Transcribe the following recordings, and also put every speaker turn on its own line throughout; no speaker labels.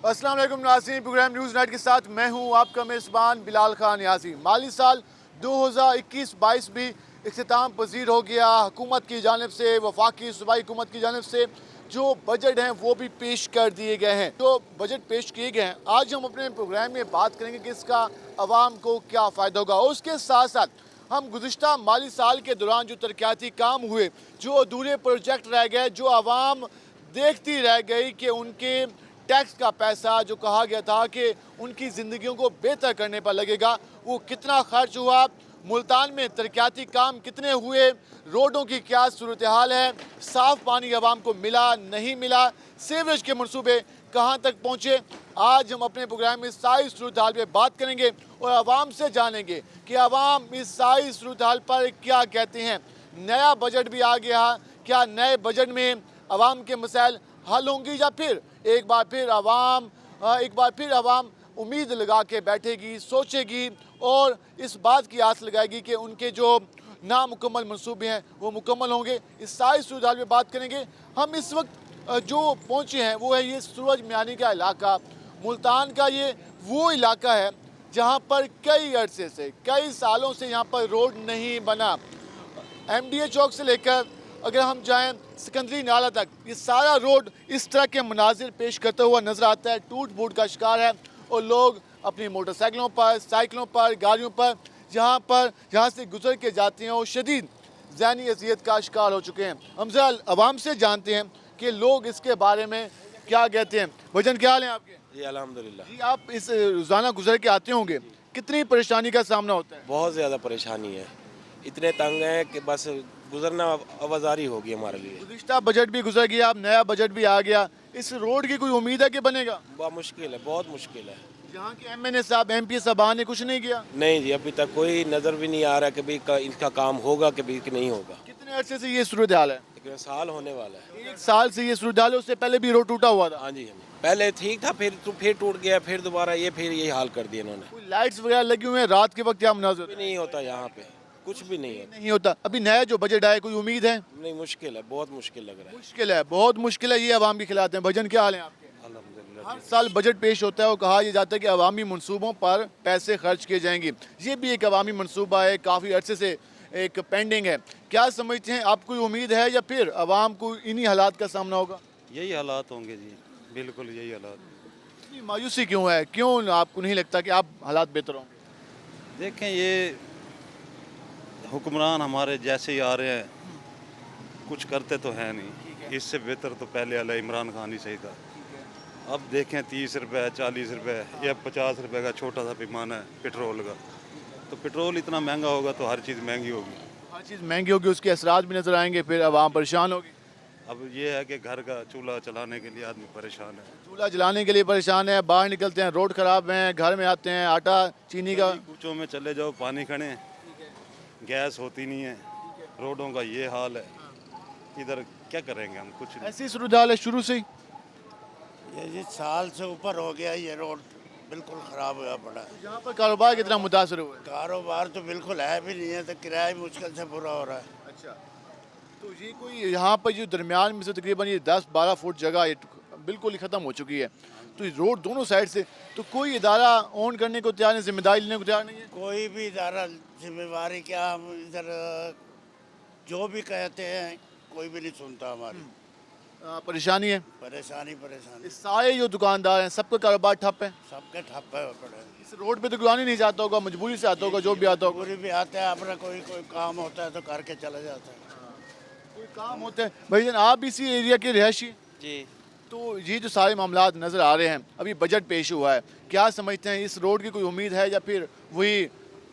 अस्सलाम वालेकुम नाज़रीन, प्रोग्राम न्यूज़ नाइट के साथ मैं हूं आपका मेज़बान बिलाल खान यासी। माली साल 2021-22 भी इख्तिताम पजीर हो गया। हुकूमत की जानिब से, वफाकी सूबाई हुकूमत की जानिब से जो बजट हैं वो भी पेश कर दिए गए हैं। जो बजट पेश किए गए हैं, आज हम अपने प्रोग्राम में बात करेंगे कि इसका आवाम को क्या फ़ायदा होगा। और उसके साथ साथ हम गुज़िश्ता माली साल के दौरान जो तरक्याती काम हुए, जो अधूरे प्रोजेक्ट रह गए, जो आवाम देखती रह गई कि उनके टैक्स का पैसा जो कहा गया था कि उनकी ज़िंदगियों को बेहतर करने पर लगेगा, वो कितना खर्च हुआ, मुल्तान में तरक्याती काम कितने हुए, रोडों की क्या सूरत हाल है, साफ़ पानी आवाम को मिला नहीं मिला, सीवरेज के मनसूबे कहाँ तक पहुँचे। आज हम अपने प्रोग्राम में सारी सूरत हाल पर बात करेंगे और आवाम से जानेंगे कि आवाम इस सारी सूरत हाल पर क्या कहते हैं। नया बजट भी आ गया, क्या नए बजट में आवाम के मसाइल हल होंगी या फिर एक बार फिर आवाम उम्मीद लगा के बैठेगी, सोचेगी और इस बात की आस लगाएगी कि उनके जो नामुकम्मल मंसूबे हैं वो मुकम्मल होंगे। इस सारी सूरत हाल में बात करेंगे। हम इस वक्त जो पहुंचे हैं वो है ये सूरज मियानी का इलाका। मुल्तान का ये वो इलाका है जहां पर कई अरसे से, कई सालों से यहाँ पर रोड नहीं बना। MDA चौक से लेकर अगर हम जाएं सिकंदरी नाला तक, ये सारा रोड इस तरह के मनाजिर पेश करता हुआ नज़र आता है। टूट फूट का शिकार है और लोग अपनी मोटरसाइकिलों पर, साइकिलों पर, गाड़ियों पर जहाँ से गुजर के जाते हैं और शदीद ज़हनी अज़ियत का शिकार हो चुके हैं। हम ज़रा आवाम से जानते हैं कि लोग इसके बारे में क्या कहते हैं। भजन, क्या हाल है आपके?
जी अल्हम्दुलिल्लाह।
जी, आप इस रोज़ाना गुजर के आते होंगे, कितनी परेशानी का सामना होता है?
बहुत ज़्यादा परेशानी है, इतने तंग हैं कि बस गुजरना आवाजारी होगी हमारे लिए।
गुज़िश्ता बजट भी गुजर गया, अब नया बजट भी आ गया। इस रोड की कोई उम्मीद है कि बनेगा?
बहुत मुश्किल है, बहुत मुश्किल है।
यहाँ के MNA साहब, MP साहबान ने कुछ नहीं किया?
नहीं जी, अभी तक कोई नज़र भी नहीं आ रहा कि भाई इनका काम होगा कि भाई कि नहीं होगा।
कितने अरसे से ये सूरत हाल है?
एक साल होने वाला है।
1 साल से ये सूरत हाल है, उससे पहले भी रोड टूटा हुआ था।
हाँ जी, पहले ठीक था, फिर टूट गया, फिर दोबारा फिर ये हाल कर दिया इन्होंने।
कोई लाइट्स वगैरह लगी हुई हैं, रात के वक्त क्या मनाज़र
कुछ भी नहीं होता यहाँ पे, कुछ भी नहीं होता।
नहीं होता। अभी नया जो बजट आया, कोई उम्मीद है?
नहीं, मुश्किल है, बहुत मुश्किल लग रहा है।
मुश्किल है, बहुत मुश्किल है। ये अवाम के खिलाफ हैं। भजन, क्या हाल है आपके?
अल्हम्दुलिल्लाह।
हर साल बजट पेश होता है और कहा यह जाता है कि अवामी मनसूबों पर पैसे खर्च किए जाएंगे। ये भी एक अवामी मनसूबा है, काफ़ी अरसे से एक पेंडिंग है। क्या समझते हैं आप, कोई उम्मीद है या फिर अवाम को इन्हीं हालात का सामना होगा?
यही हालात होंगे जी, बिल्कुल यही हालात।
इतनी मायूसी क्यों है? क्यों आपको नहीं लगता कि आप हालात बेहतर होंगे?
देखें, ये हुक्मरान हमारे जैसे ही आ रहे हैं, कुछ करते तो हैं नहीं। इससे बेहतर तो पहले वाला इमरान खान ही सही था। अब देखें 30 रुपये, 40 रुपये या 50 रुपये का छोटा सा पैमाना है पेट्रोल का। तो पेट्रोल इतना महंगा होगा तो हर चीज़ महंगी होगी।
हर चीज़ महंगी होगी, उसके असरात भी नज़र आएंगे, फिर आवाम परेशान होगी।
अब ये है कि घर का चूल्हा चलाने के लिए आदमी परेशान है।
चूल्हा जलाने के लिए परेशान है, बाहर निकलते हैं रोड ख़राब हैं, घर में आते हैं आटा चीनी का।
कूचों में चले जाओ, पानी खड़े, गैस होती नहीं है, रोडों का ये हाल है। इधर क्या करेंगे हम, कुछ नहीं।
ऐसी सूरत हाल है शुरू से ही।
ये जी साल से ऊपर हो गया, ये रोड बिल्कुल ख़राब हुआ पड़ा है।
यहाँ पर कारोबार कितना मुतासर हुआ है?
कारोबार तो बिल्कुल है भी नहीं है, तो किराया भी मुश्किल से पूरा हो रहा है।
अच्छा, तो ये कोई यहाँ पर जो दरमियान में से तकरीबन ये 10-12 फुट जगह ये बिल्कुल ही ख़त्म हो चुकी है। तो ये रोड दोनों साइड से, तो कोई इदारा ऑन करने को तैयार नहीं, जिम्मेदारी लेने को तैयार नहीं है।
कोई भी इदारा जिम्मेवारी क्या, हम इधर जो भी कहते हैं कोई भी नहीं सुनता हमारी।
परेशानी है,
परेशानी
ये सारे जो दुकानदार हैं सबका कारोबार ठप है।
सबके ठप्प है पड़े।
इस रोड पे तो गुजारा नहीं जाता होगा, मजबूरी से आता होगा, जो भी आता होगा।
पूरी भी आते हैं, अपना कोई काम होता है तो करके चले जाते हैं।
कोई काम होते हैं। भाईजान, आप इसी एरिया के रिहायशी?
जी,
तो ये जो सारे मामलात नज़र आ रहे हैं, अभी बजट पेश हुआ है, क्या समझते हैं इस रोड की कोई उम्मीद है या फिर वही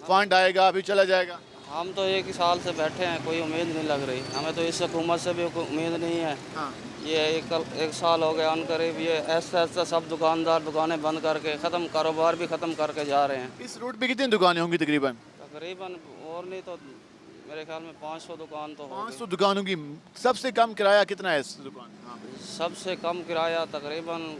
फंड आएगा फिर चला जाएगा?
हम तो 1 साल से बैठे हैं, कोई उम्मीद नहीं लग रही हमें तो। इस हुकूमत से भी कोई उम्मीद नहीं है।
हाँ।
ये एक साल हो गया अन करीब, ये ऐसा ऐसा सब दुकानदार दुकानें बंद करके ख़त्म, कारोबार भी ख़त्म करके जा रहे हैं।
इस रोड पे कितनी दुकानें होंगी तकरीबन?
तकरीबन और नहीं तो मेरे ख्याल में 500 दुकान तो होगी।
500 दुकान होगी। सबसे कम किराया कितना है इस दुकान?
सबसे कम किराया तकरीबन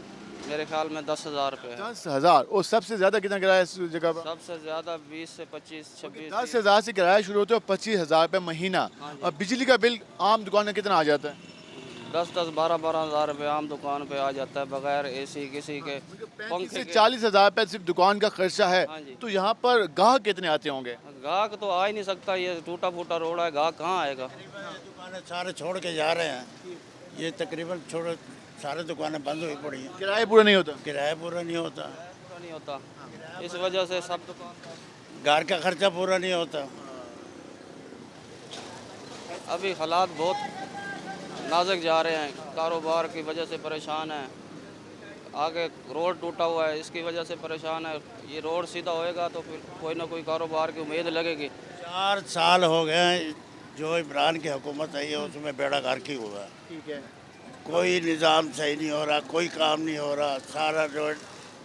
मेरे ख्याल में 10,000 रुपये है।
10,000। और सबसे ज़्यादा कितना किराया इस जगह पर?
सबसे ज़्यादा 20 से 25, 26।
10,000 से किराया शुरू होता है, 25,000 रुपये महीना।
हाँ जी।
और बिजली का बिल आम दुकान में कितना आ जाता है?
10-10, 12-12 हज़ार रुपये आम दुकान पे आ जाता है, बगैर एसी किसी के
35
पंखे
से
के।
40 हज़ार रुपये सिर्फ दुकान का खर्चा है।
हाँ जी।
तो यहाँ पर गाहक कितने आते होंगे?
गाहक तो आ ही नहीं सकता, ये टूटा फूटा रोड है, गाहक कहाँ आएगा?
दुकानें सारे छोड़ के जा रहे हैं, ये तकरीबन छोड़ सारे दुकानें बंद हुई पड़ी हैं,
किराया पूरा नहीं होता।
किराया पूरा नहीं होता,
पूरा नहीं होता, इस वजह से सब दुकान
घर का खर्चा पूरा नहीं होता।
अभी हालात बहुत नाजुक जा रहे हैं, कारोबार की वजह से परेशान है। आगे रोड टूटा हुआ है, इसकी वजह से परेशान है। ये रोड सीधा होएगा तो फिर कोई ना कोई कारोबार की उम्मीद लगेगी।
4 साल हो गए हैं जो इमरान की हुकूमत आई है, उसमें बेड़ा गर्क ही हुआ है।
ठीक है।
कोई निज़ाम सही नहीं हो रहा, कोई काम नहीं हो रहा, सारा रोड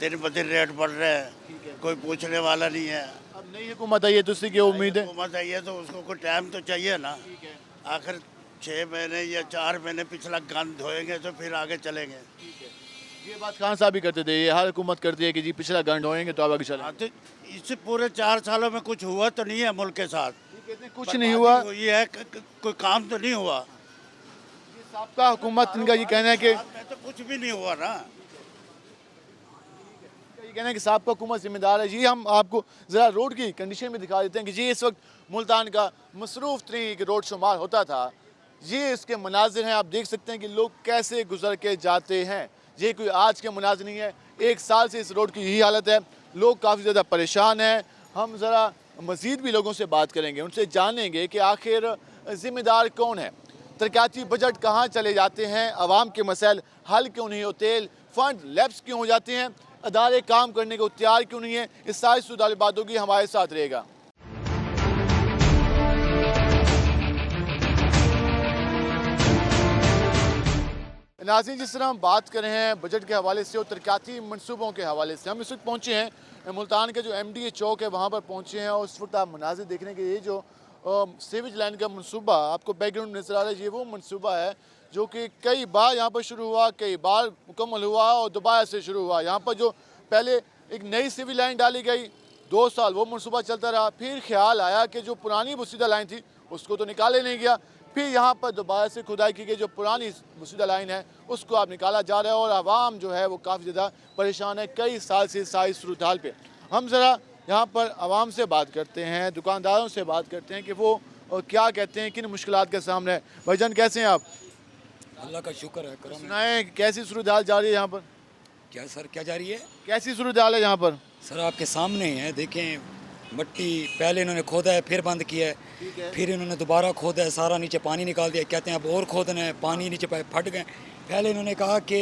दिन ब दिन रेट बढ़ रहे हैं, कोई पूछने वाला नहीं है।
अब नई हुकूमत आई है तो उसकी क्या उम्मीद है?
हुकूमत आई है तो उसको कोई टाइम तो चाहिए ना। आखिर 6 महीने या 4 महीने पिछला गंद धोएंगे तो फिर आगे चलेंगे।
ये बात खान साहब भी करते थे, ये हर हुकूमत करती है कि जी पिछला गंड होएंगे तो आप आगे चलें।
हाँ, तो इससे पूरे 4 सालों में कुछ हुआ तो नहीं है मुल्क के साथ?
कुछ नहीं हुआ।
हुई है, कोई काम तो नहीं हुआ।
आपका हुकूमत इनका ये कहना है कि
तो कुछ भी नहीं हुआ ना।
ये कहना है कि साहब का हुकूमत जिम्मेदार है। जी हम आपको ज़रा रोड की कंडीशन में दिखा देते हैं कि जी इस वक्त मुल्तान का मसरूफ़ तरीन रोड शुमार होता था। ये इसके मनाजिर हैं, आप देख सकते हैं कि लोग कैसे गुजर के जाते हैं। ये कोई आज के मनाजिर नहीं है, 1 साल से इस रोड की यही हालत है। लोग काफ़ी ज़्यादा परेशान हैं। हम ज़रा मज़ीद भी लोगों से बात करेंगे, उनसे जानेंगे कि आखिर ज़िम्मेदार कौन है, तरक्याती बजट कहाँ चले जाते हैं, आवाम के मसाइल हल क्यों नहीं होते, फ़ंड लैप्स क्यों हो जाते हैं, अदारे काम करने को तैयार क्यों नहीं है। इस सारी सूदाली बातों की हमारे साथ रहेगा। नाज़रीन, जिस तरह हम बात कर रहे हैं बजट के हवाले से और तरक्याती मनसूबों के हवाले से, हम इस वक्त पहुँचे हैं मुल्तान के जो MDA चौक है वहाँ पर पहुँचे हैं। और इस वक्त आप मनाजिर देखने के, ये जो सीवेज लाइन का मनसूबा आपको बैकग्राउंड नजर आ रहा है, ये वो मनसूबा है जो कि कई बार यहाँ पर शुरू हुआ, कई बार मुकम्मल हुआ और दोबारा से शुरू हुआ। यहाँ पर जो पहले एक नई सिविल लाइन डाली गई, 2 साल वो मनसूबा चलता रहा, फिर ख्याल आया कि जो पुरानी बुसीदा लाइन थी उसको तो निकाले नहीं गया, फिर यहाँ पर दोबारा से खुदाई की गई, जो पुरानी बुसीदा लाइन है उसको अब निकाला जा रहा है। और आवाम जो है वो काफ़ी ज़्यादा परेशान है कई साल से सारी सूरत हाल पर। हम ज़रा यहाँ पर आवाम से बात करते हैं, दुकानदारों से बात करते हैं कि वो क्या कहते हैं, किन मुश्किलात के सामने है। भाईजान कैसे हैं आप?
अल्लाह का शुक्र है, करम है।
सुनाएं कैसी सूरत हाल जा रही है यहाँ पर?
क्या सर, क्या जा रही है?
कैसी सूरत हाल है यहाँ पर?
सर आपके सामने ही है, देखें मट्टी पहले इन्होंने खोदा है, फिर बंद किया है, फिर इन्होंने दोबारा खोदा है, सारा नीचे पानी निकाल दिया, कहते हैं अब और खोदना है, पानी नीचे पाइप फट गए। पहले इन्होंने कहा कि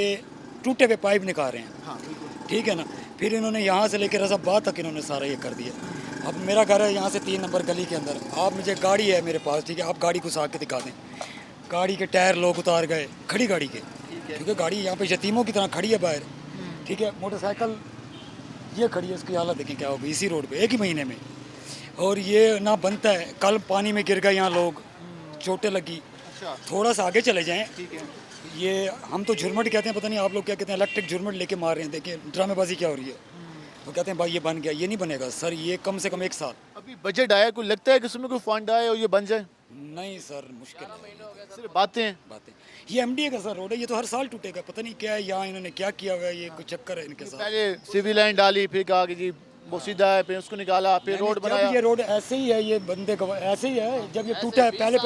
टूटे हुए पाइप निकाल रहे हैं, ठीक है ना, फिर इन्होंने यहाँ से लेकर रज़ाबाद तक इन्होंने सारा ये कर दिया। अब मेरा घर है यहाँ से 3 नंबर गली के अंदर, आप मुझे गाड़ी है मेरे पास, ठीक है, आप गाड़ी को आके दिखा दें। गाड़ी के टायर लोग उतार गए, खड़ी गाड़ी के, क्योंकि गाड़ी यहाँ पे यतीमों की तरह खड़ी है बाहर, ठीक है। मोटरसाइकिल ये खड़ी है, उसकी हालत देखें क्या होगी इसी रोड पे 1 ही महीने में। और ये ना बनता है, कल पानी में गिर गए यहाँ लोग, चोटें लगी। थोड़ा सा आगे चले जाएं, ये हम तो झुरमट कहते हैं, पता नहीं आप लोग क्या कहते हैं, इलेक्ट्रिक झुरमट लेके मार रहे हैं। देखिए ड्रामेबाजी क्या हो रही है। वो कहते हैं भाई ये बन गया, ये नहीं बनेगा सर, ये कम से कम 1 साल।
अभी बजट आया, कोई लगता है कि उसमें कोई फंड आए और ये बन जाए?
नहीं सर, मुश्किल है,
सिर्फ बातें।
ये MDA का सर रोड है, ये तो हर साल टूटेगा, पता नहीं क्या है यहाँ इन्होंने क्या किया हुआ है, ये कुछ चक्कर है इनके साथ।
पहले सिविल लाइन डाली, फिर कहा कि जी वो सीधा है, फिर उसको निकाला, फिर रोड बनाया।
ये रोड ऐसे ही है, ये बंदे का ऐसे ही है। जब ये टूटा है, पहले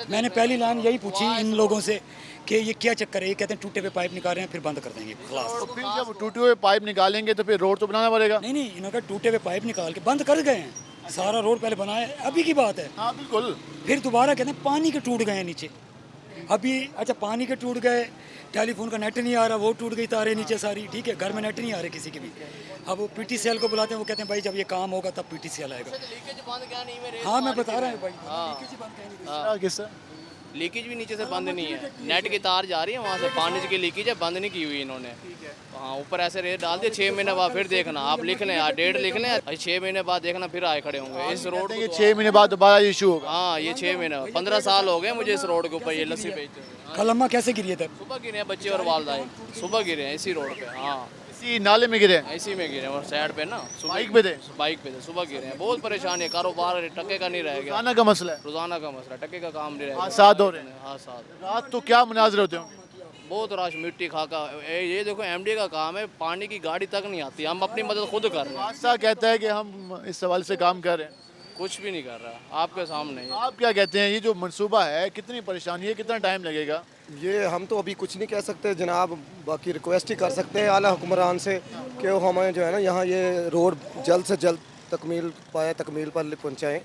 मैंने पहली लाइन यही पूछी इन लोगों से कि ये क्या चक्कर है, ये कहते हैं टूटे हुए पाइप निकाल रहे हैं, फिर बंद कर देंगे खलास।
और फिर जब टूटे हुए पाइप निकालेंगे तो फिर रोड तो बनाना पड़ेगा।
नहीं, इन्होंने कहा टूटे हुए पाइप निकाल के बंद कर गए हैं, सारा रोड पहले बनाया, अभी की बात है।
हाँ बिल्कुल।
फिर दोबारा कहते हैं पानी के टूट गए हैं नीचे, अभी अच्छा पानी के टूट गए, टेलीफोन का नेट नहीं आ रहा, वो टूट गई तारे नीचे सारी, ठीक है, घर में नेट नहीं आ रहे किसी के भी। अब वो PTCL को बुलाते हैं, वो कहते हैं भाई जब ये काम होगा तब PTCL आएगा। हाँ मैं बता रहा हूँ भाई,
किससे
लीकेज भी नीचे से बंद नहीं है, नेट की तार जा रही है वहाँ से, पानी की लीकेज है, बंद नहीं की हुई इन्होंने। हाँ ऊपर ऐसे रेत डाल दिए, 6 महीने बाद फिर देखना, आप लिख लें, डेट लिख लें, 6 महीने बाद देखना फिर आए खड़े होंगे इस रोड
ये 6 महीने बाद दोबारा इशू होगा।
हाँ ये 6 महीने 15 साल हो गए मुझे इस रोड के ऊपर ये लस्सी बेचते हुए।
कल अम्मा कैसे गिरी है तब?
सुबह गिरे हैं बच्चे और वालदा, सुबह गिरे हैं इसी रोड पे। हाँ
इसी नाले में गिरे हैं?
इसी में गिरे और साइड पे ना
बाइक पे थे?
बाइक पे थे, सुबह गिरे हैं। बहुत परेशानी है, कारोबार टके का नहीं रह गया,
रोजाना का मसला है।
रोजाना का मसला, टके का काम नहीं रह
आज
गया।
7 हो रहे हैं।
हाँ साथ
रात तो क्या मुनाजरे होते होंगे?
बहुत रश, मिट्टी खाका। ये देखो एमडी का काम है, पानी की गाड़ी तक नहीं आती, हम अपनी मदद खुद कर रहे हैं।
हादसा कहता है कि हम इस सवाल से काम कर रहे हैं,
कुछ भी नहीं कर रहा, आपके सामने ही है।
आप क्या कहते हैं? ये जो मंसूबा है कितनी परेशानी है, कितना टाइम लगेगा?
ये हम तो अभी कुछ नहीं कह सकते जनाब, बाकी रिक्वेस्ट ही कर सकते हैं आला हुक्मरान से कि वो हमें जो है ना यहाँ ये रोड जल्द से जल्द तकमील पर पहुँचाएँ,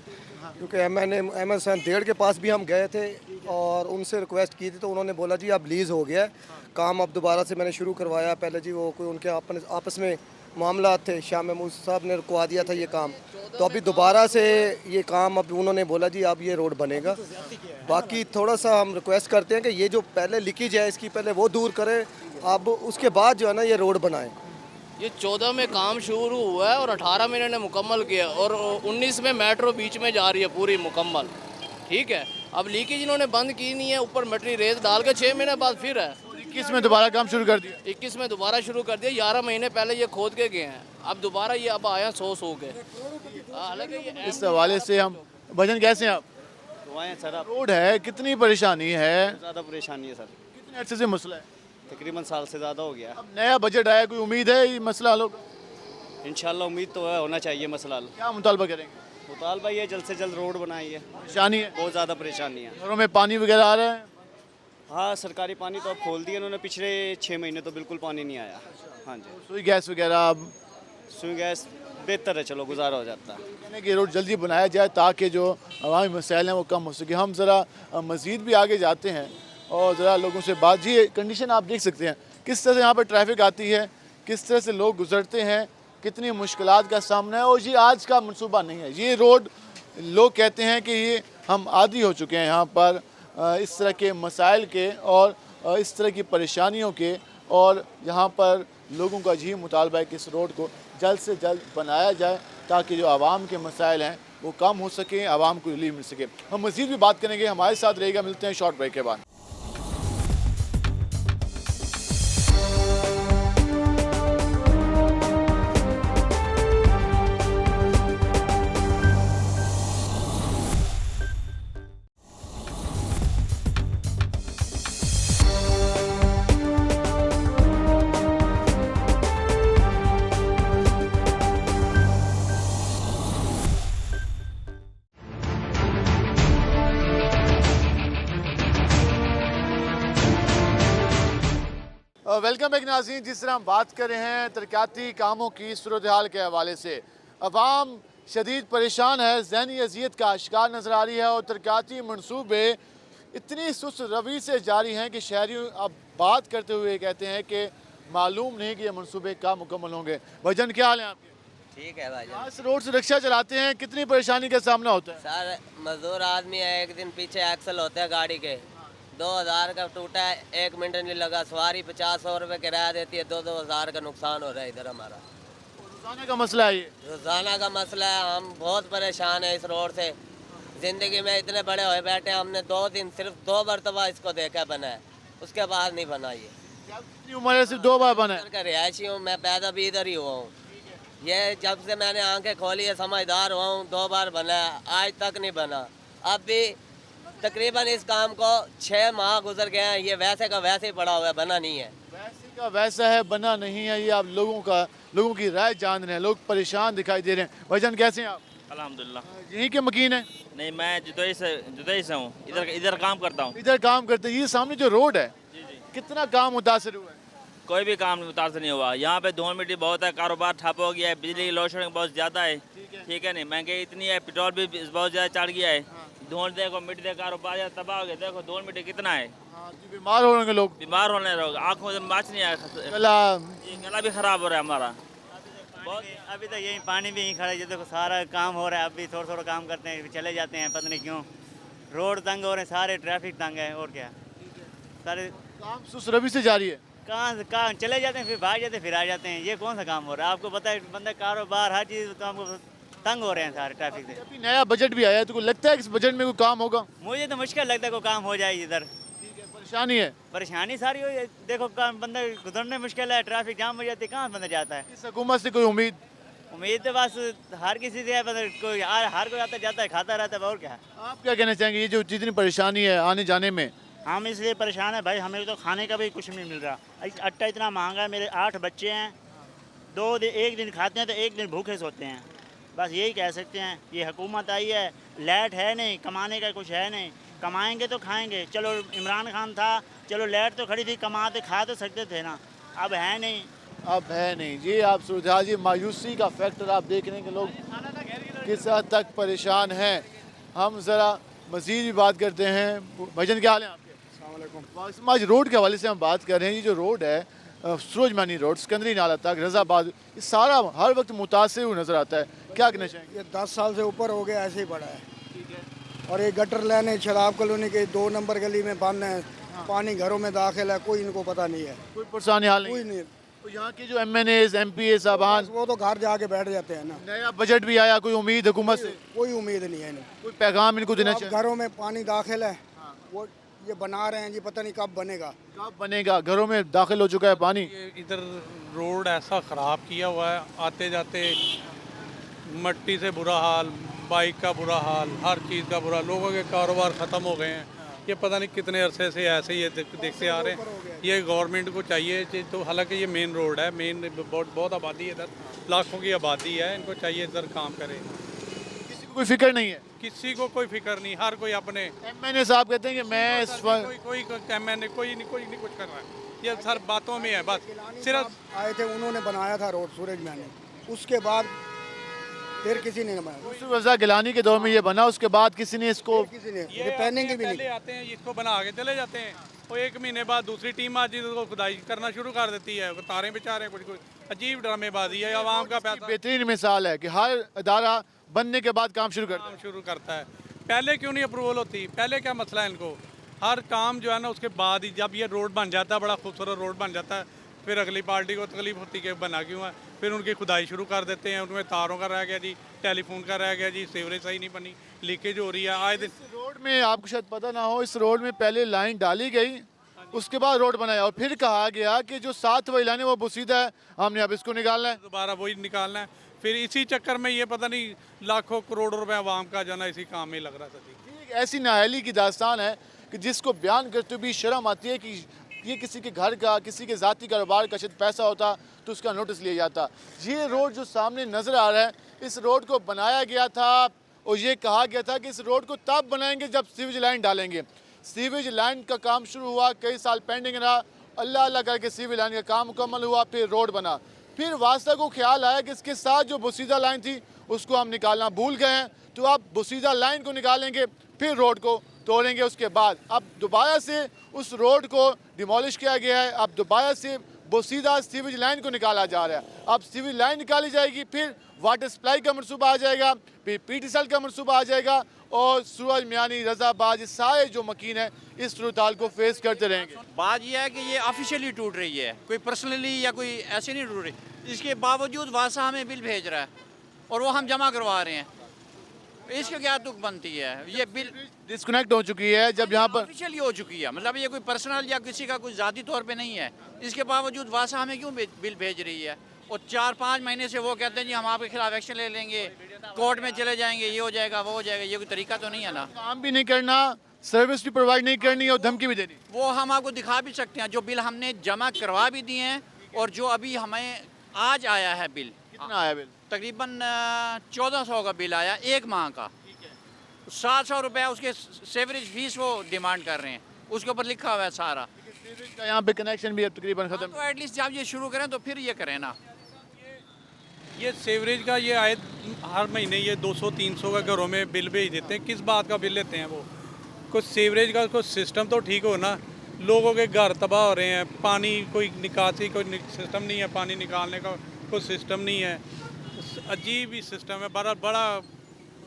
क्योंकि एमएसएन 1.5 के पास भी हम गए थे और उनसे रिक्वेस्ट की थी, तो उन्होंने बोला जी अब लीज़ हो गया है काम, अब दोबारा से मैंने शुरू करवाया। पहले जी वो कोई उनके आपस में मामला थे, शाह महमूद साहब ने रुकवा दिया था ये काम, तो अभी दोबारा से ये काम अब उन्होंने बोला जी अब ये रोड बनेगा। बाकी थोड़ा सा हम रिक्वेस्ट करते हैं कि ये जो पहले लीकेज है इसकी पहले वो दूर करें, अब उसके बाद जो है ना ये रोड बनाएं।
ये 14 में काम शुरू हुआ है और 18 में इन्होंने मुकम्मल किया और 19 में मेट्रो बीच में जा रही है पूरी मुकम्मल, ठीक है। अब लीकेज इन्होंने बंद की नहीं है, ऊपर मटरी रेत डाल के 6 महीने बाद फिर है।
21 में दोबारा काम शुरू कर दिया।
21 में दोबारा शुरू कर दिया, 11 महीने पहले ये खोद के गए हैं, अब दोबारा ये अब आया 100 के। हालांकि ये
इस हवाले से हम भजन कैसे हैं आप?
दुआएं सर, आप
रोड है, कितनी परेशानी है,
ज़्यादा परेशानी है सर,
कितने अर्से से मसला है?
तकरीबन साल से ज़्यादा हो गया।
अब नया बजट आया, कोई उम्मीद है ये मसला हल होगा?
इंशाल्लाह उम्मीद तो है, होना चाहिए मसला हल।
क्या मुतालबा करेंगे?
मुतालबा ये जल्द से जल्द रोड बनाइए,
परेशानी है,
बहुत ज़्यादा परेशानी है।
घरों में पानी वगैरह आ रहा है?
हाँ सरकारी पानी तो अब खोल दिया उन्होंने, पिछले 6 महीने तो बिल्कुल पानी नहीं आया। हाँ जी,
सुई गैस वगैरह अब
सुई गैस बेहतर है, चलो गुजारा हो जाता है।
कहने कि रोड जल्दी बनाया जाए ताकि जो अवामी मसाइल हैं वो कम हो सके। हम ज़रा मज़ीद भी आगे जाते हैं और ज़रा लोगों से बात, जी कंडीशन आप देख सकते हैं किस तरह से यहाँ पर ट्रैफिक आती है, किस तरह से लोग गुजरते हैं, कितनी मुश्किलात का सामना है। और ये आज का मनसूबा नहीं है, ये रोड लोग कहते हैं कि ये हम आदी हो चुके हैं यहाँ पर इस तरह के मसाइल के और इस तरह की परेशानियों के, और यहाँ पर लोगों का यही मुतालबा है कि इस रोड को जल्द से जल्द बनाया जाए ताकि जो आवाम के मसाइल हैं वो कम हो सकें, आवाम को रिलीफ मिल सके। हम मज़ीद भी बात करेंगे, हमारे साथ रहेगा, मिलते हैं शॉर्ट ब्रेक के बाद। वेलकम बैक नाज़रीन। जिस तरह हम बात कर रहे हैं तरक्याती कामों की सूरत हाल के हवाले से, अवाम शदीद परेशान है, ज़हनी अजियत का शिकार नज़र आ रही है और तरक्याती मनसूबे इतनी सुस्त रवि से जारी हैं कि शहरी अब बात करते हुए कहते हैं कि मालूम नहीं कि ये मनसूबे कब मुकम्मल होंगे। भजन क्या हाल है आपके?
ठीक है भाई
आज रोड से रिक्शा चलाते हैं, कितनी परेशानी का सामना होता है?
सर, मजदूर आदमी है, एक दिन पीछे एक्सल होते हैं गाड़ी के, 2000 का टूटा है, 1 मिनट नहीं लगा, सवारी 50-100 रुपये किराया देती है, 2-2 हज़ार का नुकसान हो रहा है इधर हमारा।
रोजाना का मसला है ये?
रोजाना का मसला है, हम बहुत परेशान है इस रोड से। ज़िंदगी में इतने बड़े हुए बैठे, हमने 2 दिन सिर्फ 2 मरतबा इसको देखा बना है, उसके बाद नहीं बना ये।
कितनी उम्र है? सिर्फ 2 बार बना है?
इधर का रिहायशी हूँ मैं, पैदा भी इधर ही हुआ हूँ। ये जब से मैंने आंखें खोली है समझदार हुआ हूँ, 2 बार बना है, आज तक नहीं बना। अब भी तकरीबन इस काम को 6 माह गुजर गए हैं, ये वैसे का वैसे ही पड़ा हुआ है, बना नहीं है।
वैसे का वैसा है, बना नहीं है। ये आप लोगों की राय जान रहे हैं, लोग परेशान दिखाई दे रहे हैं। भाईजान कैसे हैं आप?
अल्हम्दुलिल्लाह।
यहीं के मकीन है?
नहीं, मैं जुदाई से हूँ, इधर काम करता हूँ।
इधर काम करते हैं। ये सामने जो रोड है, कितना काम मुतासर हुआ है?
कोई भी काम मुतासर नहीं हुआ। यहाँ पे धूल मिट्टी बहुत है, कारोबार ठप हो गया है, बिजली की लोड शेडिंग बहुत ज़्यादा है, ठीक है नहीं, महंगाई इतनी है, पेट्रोल भी बहुत ज़्यादा चढ़ गया है। धूल देखो, मिट्टी देखो, कारोबार तबाह हो गया, देखो धूल मिट्टी कितना है।
बीमार हो रहे लोग,
बीमार होने लोग, आँखों से बात नहीं आया, गला भी ख़राब हो रहा है हमारा।
अभी तो यही पानी भी यहीं खड़ा है, देखो सारा काम हो रहा है, अभी थोड़ा थोड़ा काम करते हैं, चले जाते हैं, पता नहीं क्यों रोड तंग हो रहे हैं, सारे ट्रैफिक तंग है, और क्या सारे
काम सुस्त रवि से जारी है।
कहाँ चले जाते हैं, फिर भाग जाते हैं, फिर आ जाते हैं, ये कौन सा काम हो रहा है? आपको पता है, बंदा कारोबार हर चीज़ काम को तंग हो रहे हैं सारे ट्रैफिक से।
अभी नया बजट भी आया है, तो लगता है कि इस बजट में कोई काम होगा?
मुझे तो मुश्किल लगता है कोई काम हो जाए इधर।
परेशानी है?
परेशानी सारी हुई है, देखो बंदा गुजरने मुश्किल है, ट्रैफिक जाम हो जाती है, कहाँ बंदा जाता है।
इस हुकूमत से कोई उम्मीद?
उम्मीद तो बस हर किसी से है, बंदा कोई हर कोई आता जाता है, खाता रहता है, और क्या।
आप क्या कहना चाहेंगे ये जो जितनी परेशानी है आने जाने में?
हम इसलिए परेशान है भाई, हमें तो खाने का भी कुछ नहीं मिल रहा। आटा इतना महंगा है, मेरे 8 बच्चे हैं, एक दिन खाते हैं तो एक दिन भूखे सोते हैं। बस यही कह सकते हैं, ये हुकूमत आई है, लाइट है नहीं, कमाने का कुछ है नहीं, कमाएंगे तो खाएंगे। चलो इमरान खान था, चलो लाइट तो खड़ी थी, कमाते खा तो सकते थे ना, अब है नहीं।
अब है नहीं जी। आप सूरज जी मायूसी का फैक्टर आप देख रहे हैं कि लोग किस हद तक परेशान हैं। हम ज़रा मज़ीद भी बात करते हैं। भजन क्या हाल है आपके? अस्सलाम। आज रोड के हवाले से हम बात कर रहे हैं। ये जो रोड है सूरजमानी रोड, सिकंदरी नाला तक, रज़ाबाद, ये सारा हर वक्त मुतासिर हुआ नज़र आता है। क्या कहना चाहेंगे?
ये 10 साल से ऊपर हो गया, ऐसे ही पड़ा है। और ये गटर लाइन शराब कॉलोनी के 2 नंबर गली में बंद है, पानी घरों में दाखिल है, कोई इनको पता नहीं है,
कोई परेशानी हाल
कोई
नहीं?
नहीं।
तो यहाँ के जो MNAs MPA साहबान,
वो तो घर जाके बैठ जाते हैं ना।
नया बजट भी आया, कोई उम्मीद हुकूमत से?
कोई उम्मीद नहीं है इन्हें।
कोई पैगाम इनको देना
अब
चाहिए?
घरों में पानी दाखिल है, वो ये बना रहे हैं जी, पता नहीं कब बनेगा।
कब बनेगा? घरों में दाखिल हो चुका है पानी।
इधर रोड ऐसा ख़राब किया हुआ है, आते जाते मट्टी से बुरा हाल, बाइक का बुरा हाल, हर चीज़ का बुरा, लोगों के कारोबार ख़त्म हो गए हैं। ये पता नहीं कितने अरसे से ऐसे ही देखते आ रहे हैं। ये गवर्नमेंट को चाहिए तो, हालांकि ये मेन रोड है, मेन बहुत आबादी है इधर, लाखों की आबादी है, इनको चाहिए इधर काम करे।
किसी को कोई फिक्र नहीं है?
किसी को कोई फिक्र नहीं, हर कोई अपने।
MNA साहब कहते हैं कि मैं इस वक्त
कोई MNA कोई नहीं कुछ कर रहा है, ये सर बातों में है बस। सिर्फ
आए थे, उन्होंने बनाया था रोड सूरजमानी, उसके बाद फिर किसी ने बनाया।
यूसुफ रज़ा गिलानी के दौर में ये बना, उसके बाद किसी ने इसको
किसी ने
ये
रिपेयरिंग भी नहीं।
पहले आते हैं, इसको बना के चले जाते हैं, और 1 महीने बाद दूसरी टीम आती है तो खुदाई करना शुरू कर देती है। तारे बेचारे कुछ अजीब ड्रामेबाजी है, आवाम का पैसा।
बेहतरीन मिसाल है कि हर अदारा बनने के बाद काम शुरू
करता है। पहले क्यों नहीं अप्रूवल होती? पहले क्या मसला है इनको? हर काम जो है ना उसके बाद ही, जब ये रोड बन जाता है, बड़ा खूबसूरत रोड बन जाता है, फिर अगली पार्टी को तकलीफ होती है कि बना क्यों है, फिर उनकी खुदाई शुरू कर देते हैं। उनमें तारों का रह गया जी, टेलीफोन का रह गया जी, सीवरेज सही नहीं बनी, लीकेज हो रही है आए दिन।
रोड में आपको शायद पता ना हो, इस रोड में पहले लाइन डाली गई, उसके बाद रोड बनाया, और फिर कहा गया कि जो 7 वाली लाइन है वो बुसीदा है, हमने अब इसको निकालना है,
दोबारा वही निकालना है। फिर इसी चक्कर में ये पता नहीं लाखों करोड़ों रुपए आवाम का जो ना इसी काम में लग रहा था।
एक ऐसी नाअहली की दास्तान है कि जिसको बयान करते भी शर्म आती है कि ये किसी के घर का, किसी के ज़ाती कारोबार का शायद पैसा होता तो उसका नोटिस लिया जाता। ये रोड जो सामने नज़र आ रहा है, इस रोड को बनाया गया था और ये कहा गया था कि इस रोड को तब बनाएंगे जब सीवेज लाइन डालेंगे। सीवेज लाइन का काम शुरू हुआ, कई साल पेंडिंग रहा, अल्लाह अल्लाह करके सीवेज लाइन का काम मुकम्मल हुआ, फिर रोड बना। फिर वास्ता को ख्याल आया कि इसके साथ जो बुसीदा लाइन थी उसको हम निकालना भूल गए हैं, तो अब बुसीदा लाइन को निकालेंगे, फिर रोड को तोड़ेंगे। उसके बाद अब दोबारा से उस रोड को डिमोलिश किया गया है, अब दोबारा से बुसीदा सीवेज लाइन को निकाला जा रहा है। अब सीवेज लाइन निकाली जाएगी, फिर वाटर सप्लाई का मनसूबा आ जाएगा, फिर PTCL का मनसूबा आ जाएगा, और सूरज मियानी, रज़ाबाद, सारे जो मकीन है इस सूरत को फेस करते रहेंगे।
बात यह है कि ये ऑफिशियली टूट रही है, कोई पर्सनली या कोई ऐसे नहीं टूट रही। इसके बावजूद वासा हमें बिल भेज रहा है और वो हम जमा करवा रहे हैं, इसकी क्या तुक बनती है? ये बिल
डिस्कनेक्ट हो चुकी है जब यहाँ पर
ऑफिशियली हो चुकी है, मतलब ये कोई पर्सनल या किसी का कोई ज़ाती तौर पे नहीं है। इसके बावजूद वासा हमें क्यों बिल भेज रही है? और 4-5 महीने से वो कहते हैं जी हम आपके खिलाफ एक्शन ले लेंगे, कोर्ट में चले जाएंगे, ये हो जाएगा वो हो जाएगा। ये कोई तरीका तो नहीं है ना।
काम भी नहीं करना, सर्विस भी प्रोवाइड नहीं करनी और धमकी भी देनी।
वो हम आपको दिखा भी सकते हैं, जो बिल हमने जमा करवा भी दिए हैं, और जो अभी हमें आज आया है बिल।
कितना आया बिल?
तकरीबन 1400 का बिल आया 1 माह का। 700 रुपये उसके सेवरेज फीस वो डिमांड कर रहे हैं, उसके ऊपर लिखा हुआ है सारा।
यहाँ पे कनेक्शन भी तकरीबन खत्म।
तो एटलीस्ट जब ये शुरू करें तो फिर ये करें ना।
ये सेवरेज का ये आए हर महीने ये 200-300 का घरों में बिल भेज देते हैं। किस बात का बिल लेते हैं वो? कुछ सेवरेज का कोई सिस्टम तो ठीक हो ना। लोगों के घर तबाह हो रहे हैं, पानी कोई निकासी कोई सिस्टम नहीं है, पानी निकालने का कोई सिस्टम नहीं है। अजीब ही सिस्टम है, बड़ा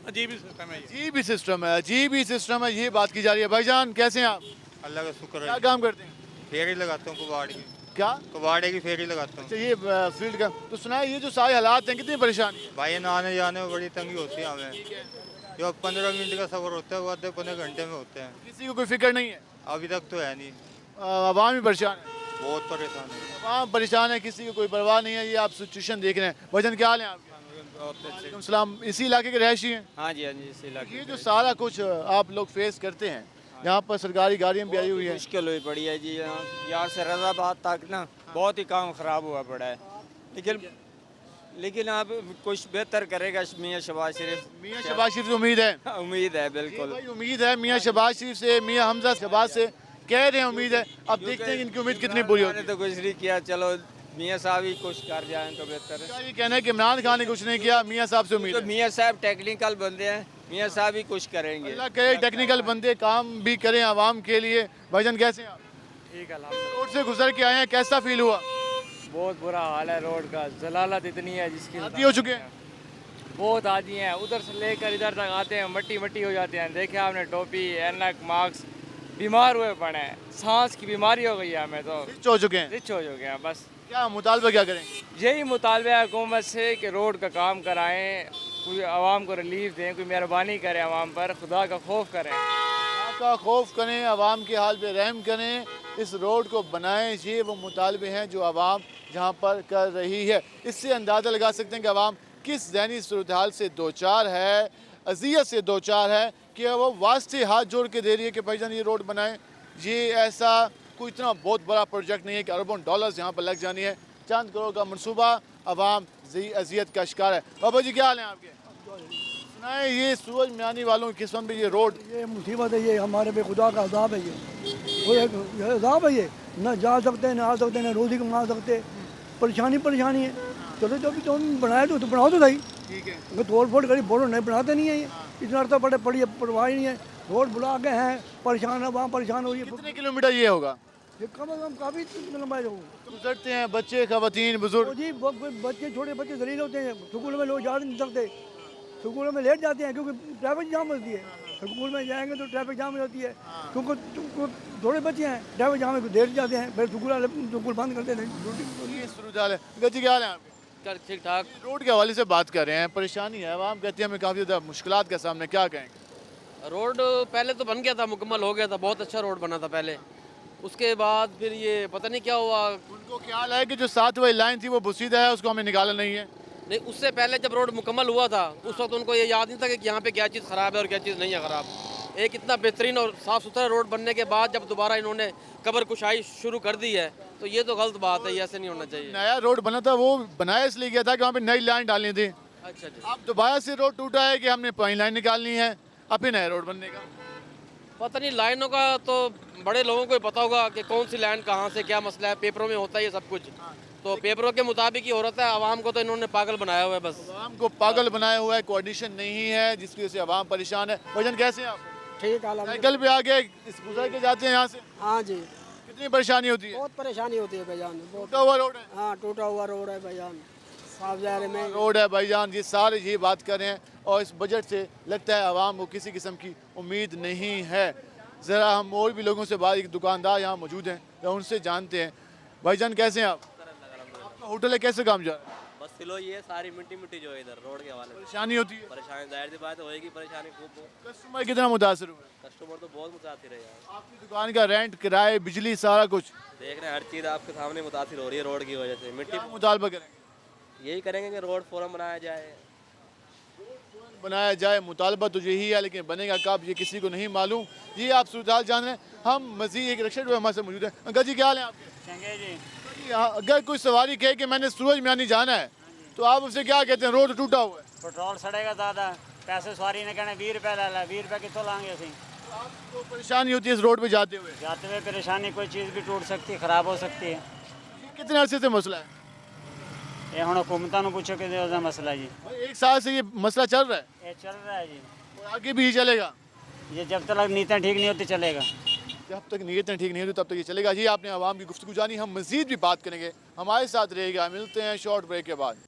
अजीब ही सिस्टम है।
अजीब ही सिस्टम है, अजीब ही सिस्टम है, ये बात की जा रही है। भाईजान कैसे हैं आप?
अल्लाह का शुक्र है।
क्या काम करते हैं?
फेरी लगाता हूँ कबाड़ की।
क्या?
कबाड़े की फेरी लगाता हूँ।
अच्छा, ये फील्ड का तो सुना है, ये जो सारे हालात हैं कितनी परेशानी है?
भाई ना आने जाने में बड़ी तंगी होती है हमें। जो 15 मिनट का सफ़र होता है वो आधे 15 घंटे में होते हैं।
किसी को कोई फिक्र नहीं है?
अभी तक तो है नहीं।
आवाम भी परेशान है,
बहुत परेशान है।
आवाम परेशान है, किसी को कोई परवाह नहीं है। ये आप सिचुएशन देख रहे हैं। भजन क्या हाल है आपके? वालेकुम सलाम। इसी इलाके के रहायशी हैं?
हाँ जी, हाँ जी, इसी इलाके
ये जो सारा कुछ आप लोग फेस करते हैं, यहाँ पर सरकारी गाड़ियाँ भी आई हुई हैं।
मुश्किल हुई पड़ी है जी। यहाँ से रजाबाद तक ना बहुत ही काम ख़राब हुआ पड़ा है, लेकिन अब कुछ बेहतर करेगा मियाँ शहबाज शरीफ।
मियाँ शहबाज शरीफ से उम्मीद है?
उम्मीद है, बिल्कुल
भाई उम्मीद है मियाँ शहबाज शरीफ से, मियाँ हमजा शहबाज से कह रहे हैं उम्मीद है। अब देखते हैं कि इनकी उम्मीद कितनी पूरी होती है।
तो कुछ नहीं किया, चलो मियाँ साहब ही कुछ कर जाए तो बेहतर है।
क्या ये कहना है कि इमरान खान ने कुछ नहीं किया, मियाँ साहब से उम्मीद
तो
है?
मियाँ साहब टेक्निकल बंदे हैं, मियाँ साहब ही कुछ करेंगे।
अल्लाह करे टेक्निकल बंदे काम भी करें आवाम के लिए। भाईजान कैसे हैं आप?
ठीक है,
रोड से गुजर के आए हैं, कैसा फील हुआ?
बहुत बुरा हाल है रोड का, जलालत इतनी है जिसकी
आदी हो चुके हैं,
बहुत आदि हैं। उधर से लेकर इधर तक आते हैं, मट्टी मट्टी हो जाते हैं। देखे आपने, टोपी, ऐनक, मास्क, बीमार हुए पड़े हैं। सांस की बीमारी हो गई है हमें तो,
रिच हो चुके हैं।
रिच हो चुके हैं। बस
क्या मुतालबा क्या करेंगे?
यही मुतालबा है हुकूमत से कि रोड का काम कराएं, कोई आवाम को रिलीफ दें, कोई मेहरबानी करें आवाम पर, खुदा का खौफ करें,
का खौफ करें, आवाम के हाल पे रहम करें, इस रोड को बनाएं। ये वो मुतालबे हैं जो आवाम जहाँ पर कर रही है। इससे अंदाज़ा लगा सकते हैं कि आवाम किस ज़हनी सूरत हाल से दो चार है, अजियत से दो चार है कि वो वास्ते हाथ जोड़ के दे रही है कि भाईजान ये रोड बनाएं। ये ऐसा कोई इतना बहुत बड़ा प्रोजेक्ट नहीं है कि अरबों डॉलर्स यहाँ पर लग जानी है। चंद करोड़ का मनसूबा, आवाम अजियत का शिकार है। बाबा जी क्या हाल है आपके? सुनाए ये सूरज मियानी वालों की किस्म में ये रोड,
ये मुसीबत है, ये हमारे पे खुदा का अजाब है। ये अजाब है, ये ना जा सकते ना आ सकते ना रोज़ी कमा सकते, परेशानी परेशानी है। चलो जो भी तुम बनाए तो बनाओ तो सही,
ठीक है।
अगर तोड़ फोड़ करी बोलो नहीं बनाते नहीं है। ये इतना अर्सा पड़े पड़ी परवाह ही नहीं है। रोड बुला के हैं, परेशान है, वहाँ परेशान हो रही है।
कितने किलोमीटर ये होगा?
ये कम से कम काफ़ी लंबाई होगा।
गुजरते हैं बच्चे, खवातीन, बुजुर्ग।
जी बच्चे, छोटे बच्चे जलील होते हैं। स्कूल में लोग जा नहीं सकते, स्कूलों में लेट जाते हैं क्योंकि ट्रैफिक जाम होती है। स्कूल में जाएंगे तो ट्रैफिक जाम हो जाती है, क्योंकि थोड़े बच्चे हैं, ट्रैफिक जाम में देर जाते हैं, फिर स्कूल बंद करते हैं।
ये सूरत हाल है। गजी क्या हाल है आपके?
ठीक ठाक।
रोड के हवाले से बात कर रहे हैं, परेशानी है, आवाम कहती है हमें काफ़ी ज़्यादा मुश्किलात का सामना, क्या कहेंगे?
रोड पहले तो बन गया था, मुकम्मल हो गया था, बहुत अच्छा रोड बना था पहले। उसके बाद फिर ये पता नहीं क्या हुआ।
उनको ख्याल है कि जो 7 वाली लाइन थी वो बुसीदा है, उसको हमें निकाला नहीं है।
नहीं, उससे पहले जब रोड मुकम्मल हुआ था उस वक्त उनको ये याद नहीं था कि यहाँ पे क्या चीज़ ख़राब है और क्या चीज़ नहीं है ख़राब। एक इतना बेहतरीन और साफ़ सुथरा रोड बनने के बाद जब दोबारा इन्होंने कब्र कुशाई शुरू कर दी है तो ये तो गलत बात है, ये ऐसे नहीं होना चाहिए।
नया रोड बना था, वो बनाया इसलिए गया था कि वहाँ पे नई लाइन डालनी थी।
अच्छा अच्छा।
अब दोबारा से रोड टूटा है कि हमने पुरानी लाइन निकालनी है, अब फिर नया रोड बनने का।
पता नहीं, लाइनों का तो बड़े लोगों को ही पता होगा कि कौन सी लाइन कहाँ से क्या मसला है। पेपरों में होता है ये सब कुछ, तो पेपरों के मुताबिक ही हो रहा है। आवाम को तो इन्होंने पागल बनाया हुआ है, बस
आवाम को पागल बनाया हुआ है, कोऑर्डिनेशन नहीं है जिसकी वजह से आवाम परेशान है। भजन कैसे हैं आप?
ठीक है,
साइकिल पे आगे गुजर के जाते हैं यहाँ से?
हाँ जी।
कितनी परेशानी होती है?
बहुत परेशानी होती है भाईजान,
टूटा हुआ रोड है।
हाँ, टूटा हुआ रोड है भाईजान, साफ ज़ाहिर में
रोड है भाईजान। ये सारे ये बात कर रहे हैं और इस बजट से लगता है आवाम को किसी किस्म की उम्मीद नहीं है। ज़रा हम और भी लोगों से बात, एक दुकानदार यहाँ मौजूद हैं, या उनसे जानते हैं। भाईजान कैसे हैं आप? आपका होटल है, कैसे काम जा रहा है?
बस किलो ये सारी मिट्टी मिट्टी जो है इधर रोड के हवाले
परेशानी होती है?
परेशानी जाहिर सी बात होएगी, परेशानी खूब।
कस्टमर कितना मुतासर हुआ?
कस्टमर तो बहुत मुतासिर है यार।
आपकी दुकान का रेंट, किराए, बिजली, सारा कुछ
देख रहे हैं, हर चीज़ आपके सामने मुतासिर हो रही है रोड की वजह से। मिट्टी
मुतालबा करेंगे,
यही करेंगे कि रोड फोरम बनाया जाए,
बनाया जाए। मुतालबा तो यही है, लेकिन बनेगा कब ये किसी को नहीं मालूम। ये आप सूरत जान रहे हैं। हम मजीद एक रिक्शा हमारे से मौजूद है। अंकल जी क्या हाल है आपके?
चंगे जी।
अगर कोई सवारी कहे कि मैंने सूरज मियानी जाना है तो आप उससे क्या कहते हैं? रोड टूटा हुआ है,
पेट्रोल सड़ेगा ज़्यादा, पैसे सवारी ने कहना 20 रुपये ला ला, 20 रुपये कितों लाएंगे असी?
आपको परेशानी होती है इस रोड पे जाते हुए?
जाते हुए परेशानी, कोई चीज़ भी टूट सकती है, ख़राब हो सकती है।
कितने अरसे से मसला है?
ये हम हुकूमतों को पूछो कि मसला जी।
एक साल से ये मसला चल रहा है?
ये चल रहा है जी,
और आगे भी ये चलेगा?
ये जब तक नीयतें ठीक नहीं होती चलेगा।
जब तक नीयतें ठीक नहीं होती तब तक ये चलेगा। जी आपने आवाम की गुफ्तगू जानी, हम मज़ीद भी बात करेंगे, हमारे साथ रहेगा। मिलते हैं शॉर्ट ब्रेक के बाद।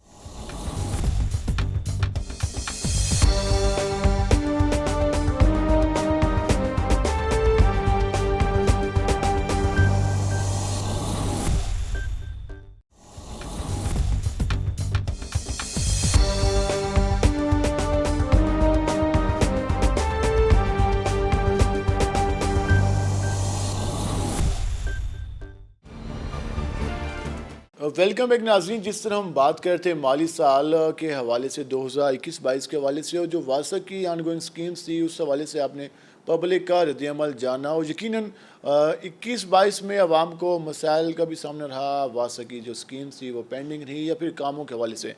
वेलकम बैक नाज़रीन। जिस तरह हम बात कर रहे थे माली साल के हवाले से 2021-22 के हवाले से, और जो वासा की आनगोइंग स्कीम्स थी उस हवाले से आपने पब्लिक का रद्द-ए-अमल जाना, और यकीनन 21-22 में आवाम को मसाइल का भी सामना रहा। वासा की जो स्कीम्स थी वो पेंडिंग रही या फिर कामों के हवाले से,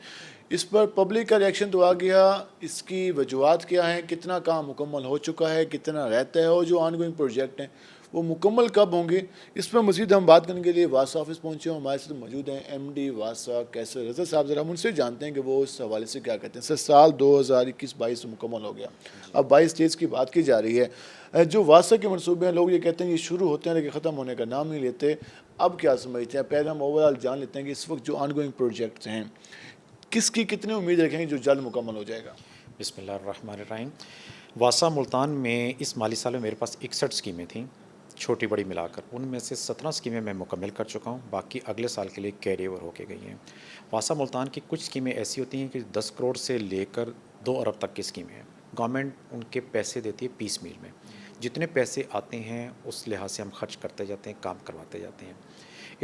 इस पर पब्लिक का रिएक्शन तो आ गया। इसकी वजूहत क्या हैं, कितना काम मुकम्मल हो चुका है, कितना रहता है, और जो आनगोइंग प्रोजेक्ट हैं वो मुकम्मल कब होंगे, इस पर मज़ीद हम बात करने के लिए वासा ऑफिस पहुँचे हैं। हमारे साथ मौजूद हैं MD वासा कैसर रज़ा साहब। ज़रा हम उनसे जानते हैं कि वो इस हवाले से क्या कहते हैं। सर, साल 2021-22 मुकम्मल हो गया, अब 22 डेज़ की बात की जा रही है। जो वासा के मनसूबे हैं, लोग ये कहते हैं ये शुरू होते हैं लेकिन ख़त्म होने का नाम नहीं लेते। अब क्या समझते हैं? पहले हम ओवरऑल जान लेते हैं कि इस वक्त जो आनगोइंग प्रोजेक्ट्स हैं किसकी कितनी उम्मीद रखेंगे जो जल्द मुकम्मल हो जाएगा?
बिस्मिल्लाहिर्रहमानिर्रहीम। वासा मुल्तान में इस माली साल में मेरे पास 61 स्कीमें थीं, छोटी बड़ी मिलाकर। उनमें से 17 स्कीमें मैं मुकम्मल कर चुका हूँ, बाकी अगले साल के लिए कैरी ओवर होके गई हैं। वासा मुल्तान की कुछ स्कीमें ऐसी होती हैं कि 10 करोड़ से लेकर 2 अरब तक की स्कीमें हैं। गवर्नमेंट उनके पैसे देती है पीस मील में, जितने पैसे आते हैं उस लिहाज से हम खर्च करते जाते हैं, काम करवाते जाते हैं।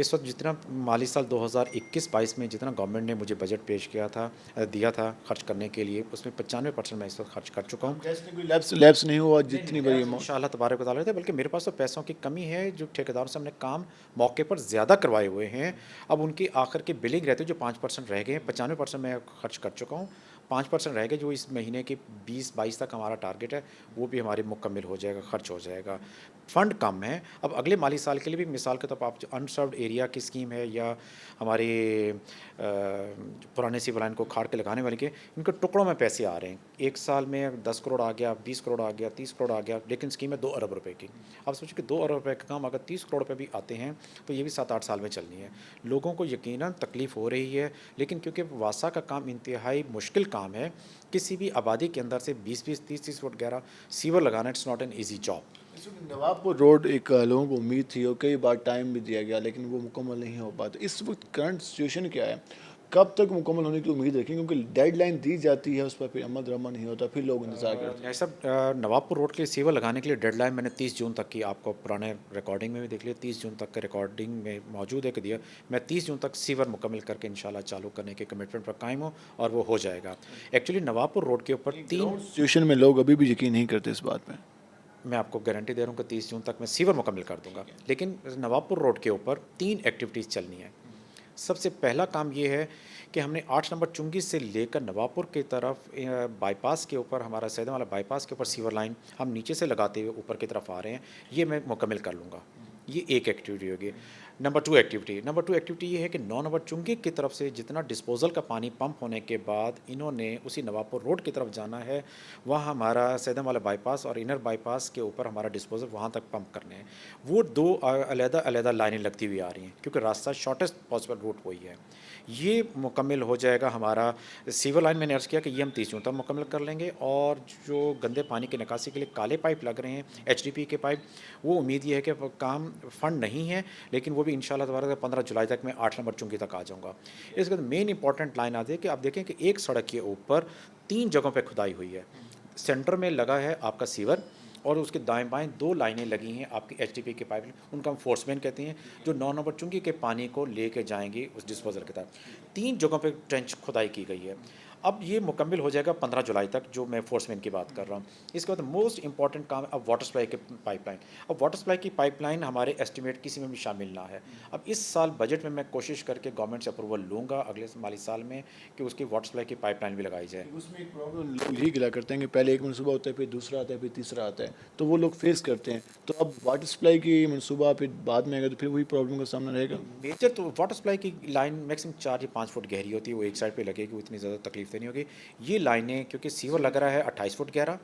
इस वक्त जितना माली साल 2021-22 में जितना गवर्नमेंट ने मुझे बजट पेश दिया था खर्च करने के लिए, उसमें 95% मैं इस वक्त खर्च कर चुका हूँ।
लैप्स नहीं हुआ जितनी बड़ी
इंशाअल्लाह तबारक व तआला थे, बल्कि मेरे पास तो पैसों की कमी है। जो ठेकेदारों से हमने काम मौके पर ज़्यादा करवाए हुए हैं, अब उनकी आखिर की बिलिंग रहती है। जो 5% रह गए हैं, 95% मैं खर्च कर चुका हूँ। 5% रह गए जो इस महीने के 20-22 तक हमारा टारगेट है, वो भी हमारे मुकम्मल हो जाएगा, खर्च हो जाएगा। फ़ंड कम है। अब अगले माली साल के लिए भी मिसाल के तौर पर आप जो अनसर्व्ड एरिया की स्कीम है या हमारे पुराने सिविल लाइन को खाड़ के लगाने वाले के, इनके टुकड़ों में पैसे आ रहे हैं। एक साल में 10 करोड़ आ गया, 20 करोड़ आ गया, 30 करोड़ आ गया, लेकिन स्कीम है 2 अरब रुपए की। आप सोचिए कि 2 अरब रुपए का काम अगर 30 करोड़ रुपए भी आते हैं तो ये भी 7-8 साल में चलनी है। लोगों को यकीनन तकलीफ़ हो रही है, लेकिन क्योंकि वासा का काम इंतहाई मुश्किल काम है, किसी भी आबादी के अंदर से 20-20, 30-30 फुट गहरा सीवर लगाना it's not an easy job.
Nawabpur road एक लोगों को उम्मीद थी और कई बार टाइम भी दिया गया, लेकिन वो मुकम्मल नहीं हो पाता। इस वक्त करंट सिचुएशन क्या है, कब तक मुकम्मल होने की उम्मीद रखें? क्योंकि डेडलाइन दी जाती है, उस पर फिर अमल दरामद नहीं होता, फिर लोग इंतजार करते हैं।
ऐसा नवाबपुर रोड के सीवर लगाने के लिए डेडलाइन मैंने 30 जून तक की, आपको पुराने रिकॉर्डिंग में भी देख लिया, 30 जून तक के रिकॉर्डिंग में मौजूद है कि दिया मैं 30 जून तक सीवर मुकम्मल करके इंशाल्लाह चालू करने के कमिटमेंट पर कायम हूँ, और वो हो जाएगा। एक्चुअली नवाबपुर रोड के ऊपर 3
सिचुएशन में लोग अभी भी यकीन नहीं करते इस बात पर।
मैं आपको गारंटी दे रहा हूँ कि 30 जून तक मैं सीवर मुकम्मल कर दूंगा। लेकिन नवाबपुर रोड के ऊपर 3 एक्टिविटीज़ चलनी है। सबसे पहला काम ये है कि हमने 8 नंबर चुंगी से लेकर नवाबपुर की तरफ बाईपास के ऊपर, हमारा सैदम वाला बाईपास के ऊपर सीवर लाइन हम नीचे से लगाते हुए ऊपर की तरफ आ रहे हैं, ये मैं मुकम्मल कर लूँगा। ये एक एक्टिविटी होगी। नंबर 2 एक्टिविटी ये है कि 9 नंबर चुंगी की तरफ से जितना डिस्पोजल का पानी पंप होने के बाद इन्होंने उसी नवाबपुर रोड की तरफ जाना है, वहाँ हमारा सैदम वाला बाईपास और इनर बाईपास के ऊपर हमारा डिस्पोजल वहाँ तक पंप करने हैं। वो 2 अलग-अलग लाइनें लगती हुई आ रही हैं, क्योंकि रास्ता शॉर्टेस्ट पॉसिबल रूट वही है। ये मुकम्मल हो जाएगा। हमारा सीवर लाइन मैंने अर्ज़ किया कि ये हम 30 जून तक मुकम्मल कर लेंगे, और जो गंदे पानी की निकासी के लिए काले पाइप लग रहे हैं, HDP के पाइप, वो उम्मीद ये है कि काम फ़ंड नहीं है, लेकिन वो भी इंशाल्लाह तबारक 15 जुलाई तक मैं 8 नंबर चुंगी तक आ जाऊँगा। इसके बाद मेन इंपॉर्टेंट लाइन आती है कि आप देखें कि एक सड़क के ऊपर 3 जगहों पर खुदाई हुई है। सेंटर में लगा है आपका सीवर, और उसके दाएं बाएं 2 लाइनें लगी हैं आपकी HDP के पाइप, उनका हम फोर्समैन कहते हैं, जो 9 नंबर चुंगी के पानी को लेके जाएंगी उस डिस्पोजल के तहत। 3 जगहों पे ट्रेंच खुदाई की गई है। अब ये मुकम्मल हो जाएगा 15 जुलाई तक, जो मैं फोर्समैन की बात कर रहा हूँ। इसके बाद मोस्ट इंपॉर्टेंट काम है अब वाटर सप्लाई के पाइपलाइन। अब वाटर सप्लाई की पाइपलाइन हमारे एस्टिमेट किसी में भी शामिल ना है। अब इस साल बजट में मैं कोशिश करके गवर्नमेंट से अप्रूवल लूँगा अगले माली साल में कि उसकी वाटर सप्लाई की पाइपलाइन भी लगाई जाए।
उसमें एक प्रॉब्लम लोग यही गिला करते हैं कि पहले एक मनसूबा होता है, फिर दूसरा आता है, फिर तीसरा आता है, तो वो लोग फेस करते हैं। तो अब वाटर सप्लाई की मनसूबा फिर बाद में आएगा तो फिर वही प्रॉब्लम का सामना रहेगा।
मेजर तो वाटर सप्लाई की लाइन मैक्सिमम 4 या 5 फुट गहरी होती है, वो एक साइड पे लगेगी, वो इतनी ज़्यादा तकलीफ नहीं होगी। ये लाइनें क्योंकि सीवर लग रहा है 28 फुट गहरा,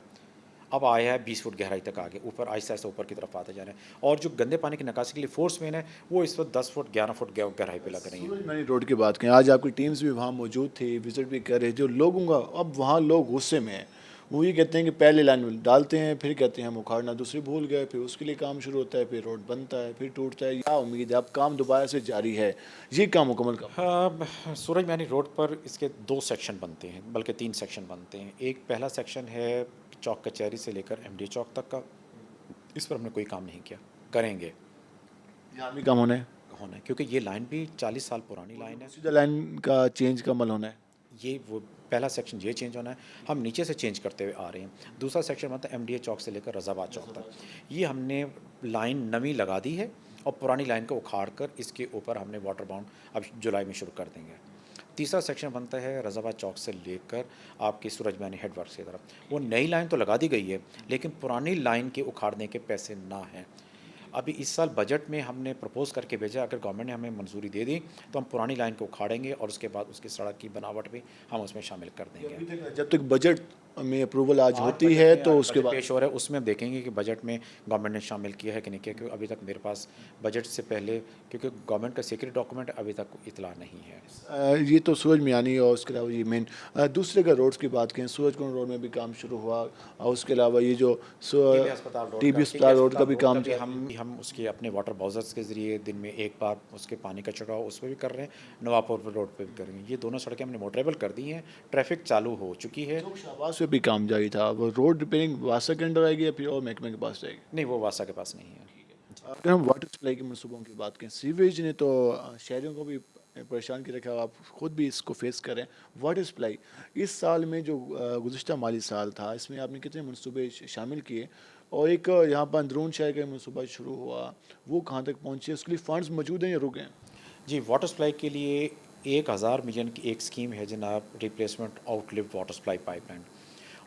अब आया है 20 फुट गहराई तक आगे, ऊपर आहिस्ता आहिस्ता ऊपर की तरफ आते जा रहे हैं। और जो गंदे पानी की निकासी के लिए फोर्स मेन है, वो इस वक्त 10 फुट 11 फुट गहराई पे लग रही है।
मैंने रोड की बात करें, आज आपकी टीम्स भी वहाँ मौजूद थी, विजिट भी कर रहे, जो लोगों का अब वहाँ लोग गुस्से में हैं। वो ये कहते हैं कि पहले लाइन में डालते हैं, फिर कहते हैं हम उखाड़ना दूसरी भूल गए, फिर उसके लिए काम शुरू होता है, फिर रोड बनता है, फिर टूटता है। क्या उम्मीद है अब काम दोबारा से जारी है, ये काम मुकम्मल
कब? सूरज मैनी रोड पर इसके 2 सेक्शन बनते हैं, बल्कि 3 सेक्शन बनते हैं। एक पहला सेक्शन है चौक कचहरी से लेकर MD चौक तक का, इस पर हमने कोई काम नहीं किया, करेंगे।
यहाँ भी काम होना है,
होना है, क्योंकि ये लाइन भी 40 साल पुरानी लाइन है।
सीधा लाइन का चेंज का अमल होना है।
ये वो पहला सेक्शन ये चेंज होना है, हम नीचे से चेंज करते हुए आ रहे हैं। दूसरा सेक्शन मतलब एमडीए चौक से लेकर रज़ाबाद चौक तक, ये हमने लाइन नवी लगा दी है और पुरानी लाइन को उखाड़ कर इसके ऊपर हमने वाटर बाउंड अब जुलाई में शुरू कर देंगे। तीसरा सेक्शन बनता है रज़ाबाद चौक से लेकर आपकी सूरज मैनी हेडवर्क्स की तरफ। वो नई लाइन तो लगा दी गई है, लेकिन पुरानी लाइन के उखाड़ने के पैसे ना हैं। अभी इस साल बजट में हमने प्रपोज़ करके भेजा, अगर गवर्नमेंट ने हमें मंजूरी दे दी तो हम पुरानी लाइन को उखाड़ेंगे और उसके बाद उसकी सड़क की बनावट भी हम उसमें शामिल कर देंगे।
जब तक बजट में अप्रूवल आज होती है तो उसके बाद
पेश हो रहा है, उसमें हम देखेंगे कि बजट में गवर्नमेंट ने शामिल किया है कि नहीं किया, क्योंकि अभी तक मेरे पास बजट से पहले, क्योंकि गवर्नमेंट का सीक्रेट डॉक्यूमेंट अभी तक इतला नहीं है।
ये तो सूरज मियानी और उसके अलावा ये मेन दूसरे का रोड्स की बात करें, सूरज कुंड रोड में भी काम शुरू हुआ और उसके अलावा ये जो टीबी अस्पताल रोड का भी काम
हम उसके अपने वाटर बाउजर्स के ज़रिए दिन में एक बार उसके पानी का छिड़काव उस पर भी कर रहे हैं, नवापुर रोड पे भी करेंगे। ये दोनों सड़कें हमने मोटरेबल कर दी हैं, ट्रैफिक चालू हो चुकी है।
शाहबाज पे भी काम जारी था, वो रोड रिपेयरिंग वासा के अंडर आएगी या फिर और महकमे के पास जाएगी?
नहीं, वो वासा के पास नहीं है।
अगर हम वाटर सप्लाई के मनसूबों की बात करें, सीवेज ने तो शहरों को भी परेशान कर रखा, आप खुद भी इसको फेस करें। वाटर सप्लाई इस साल में जो गुज़िश्ता माली साल था, इसमें आपने कितने मनसूबे शामिल किए और एक यहाँ पर अंदरून शहर का मनसूबा शुरू हुआ, वो कहाँ तक पहुँचे, उसके लिए फ़ंड्स मौजूद हैं या रुक गए?
जी, वाटर सप्लाई के लिए 1000 मिलियन की एक स्कीम है जनाब, replacement outlive water supply pipeline.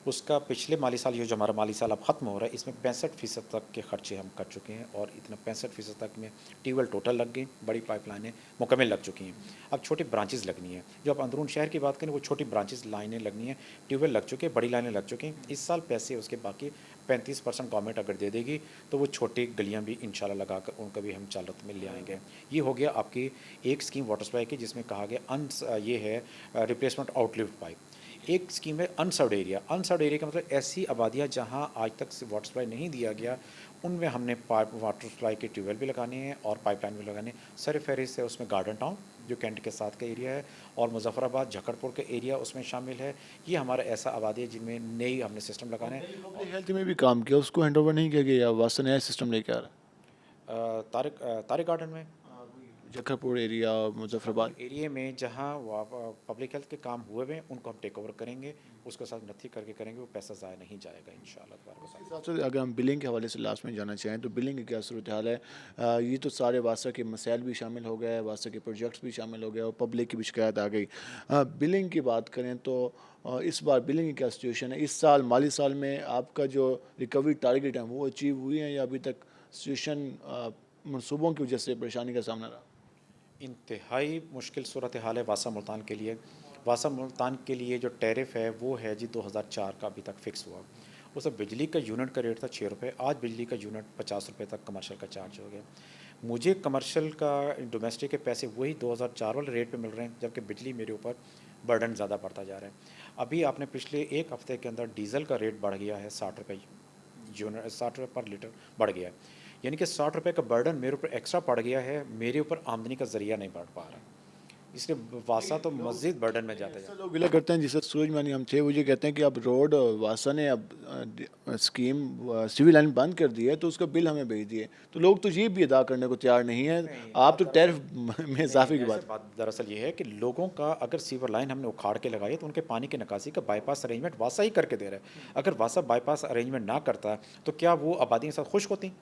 उसका पिछले माली साल, ये जो हमारा माली साल अब ख़त्म हो रहा है, इसमें 65% तक के खर्चे हम कर चुके हैं और इतना 65% तक में ट्यूबवेल टोटल लग गई, बड़ी पाइपलाइनें मुकम्मल लग चुकी हैं। अब छोटी ब्रांचेस लगनी है, जो आप अंदरून शहर की बात करें वो छोटी ब्रांचेस लाइनें लगनी है, ट्यूबवेल लग चुके हैं, बड़ी लाइनें लग चुकी हैं। इस साल पैसे उसके बाकी 35% गवर्नमेंट अगर दे देगी तो वो छोटी गलियाँ भी इंशाल्लाह लगा कर उनका भी हम चालत में ले आएंगे। ये हो गया आपकी एक स्कीम वाटर सप्लाई की, जिसमें कहा गया ये है रिप्लेसमेंट आउटलिव पाइप। एक स्कीम है अनसर्व्ड एरिया। अनसर्व्ड एरिया का मतलब ऐसी आबादियाँ जहाँ आज तक वाटर सप्लाई नहीं दिया गया, उनमें हमने पाइप वाटर सप्लाई के ट्यूबवेल भी लगाने हैं और पाइपलाइन भी लगाने हैं। सर फहरिस्त है उसमें गार्डन टाउन जो कैंट के साथ का एरिया है और मुजफ्फराबाद झकड़पुर का एरिया उसमें शामिल है। ये हमारा ऐसा आबादी है जिनमें नई हमने सिस्टम लगाने हैं।
हेल्थ में भी काम किया, उसको हैंड ओवर नहीं किया गया, वासा नया सिस्टम लेके आ रहा है।
तारिक गार्डन में,
जखरपुर एरिया, मुजफ्फराबाद
एरिया में जहाँ पब्लिक हेल्थ के काम हुए हुए उनको हम टेक ओवर करेंगे, उसके साथ नथी करके करेंगे, वो पैसा ज़ाया नहीं जाएगा इंशाल्लाह।
अगर हम बिलिंग के हवाले से लास्ट में जाना चाहें तो बिलिंग की क्या सूरत हाल है? ये तो सारे वासा के मसाइल भी शामिल हो गए, वासा के प्रोजेक्ट्स भी शामिल हो गए और पब्लिक की भी शिकायत आ गई। बिलिंग की बात करें तो इस बार बिलिंग की क्या सिचुएशन है? इस साल माली साल में आपका जो रिकवरी टारगेट है वो अचीव हुई है या अभी तक सिचुएशन मनसूबों की वजह से परेशानी का सामना रहा?
इंतहाई मुश्किल सूरत हाल है वासा मुल्तान के लिए। वासा मुल्तान के लिए जो टैरिफ है वो है जी 2004 का अभी तक फ़िक्स हुआ। उस बिजली का यूनिट का रेट था 6 रुपये, आज बिजली का यूनिट 50 रुपये तक कमर्शियल का चार्ज हो गया। मुझे कमर्शियल का डोमेस्टिक के पैसे वही 2004 वाले रेट पे मिल रहे हैं, जबकि बिजली मेरे ऊपर बर्डन ज़्यादा बढ़ता जा रहा है। अभी आपने पिछले एक हफ़्ते के अंदर डीज़ल का रेट बढ़ गया है 60 रुपये यूनिट, 60 रुपये पर लीटर बढ़ गया है, यानी कि 60 रुपये का बर्डन मेरे ऊपर एक्स्ट्रा पड़ गया है, मेरे ऊपर आमदनी का ज़रिया नहीं बढ़ पा रहा, इसलिए वासा तो मज़ीद बर्डन में जाते हैं।
लोग गिला करते हैं, जिससे सूरज मानी हम थे, वो ये कहते हैं कि अब रोड वासा ने अब स्कीम सिविल लाइन बंद कर दी है तो उसका बिल हमें भेज दिए, तो लोग तो ये भी अदा करने को तैयार नहीं है। आप तो टैरिफ में इजाफे की बात
दरअसल ये है कि लोगों का अगर सीवर लाइन हमने उखाड़ के लगाई तो उनके पानी की निकासी का बाईपास अरेंजमेंट वासा ही करके दे रहा है। अगर वासा बाईपास अरेंजमेंट ना करता तो क्या वो आबादी के साथ खुश होती?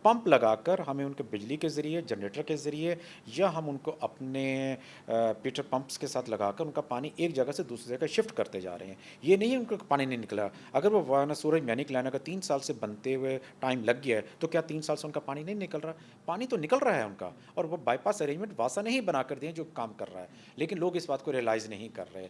पंप लगाकर हमें उनके बिजली के ज़रिए, जनरेटर के ज़रिए, या हम उनको अपने पीटर पंप्स के साथ लगाकर उनका पानी एक जगह से दूसरी जगह शिफ्ट करते जा रहे हैं। ये नहीं है उनका पानी नहीं निकला। अगर वो वाना सूरज मैनी लाना का 3 साल से बनते हुए टाइम लग गया है तो क्या 3 साल से उनका पानी नहीं निकल रहा? पानी तो निकल रहा है उनका, और वो बाईपास अरेंजमेंट वासा ने ही बना कर दिए जो काम कर रहा है, लेकिन लोग इस बात को रियलाइज़ नहीं कर रहे।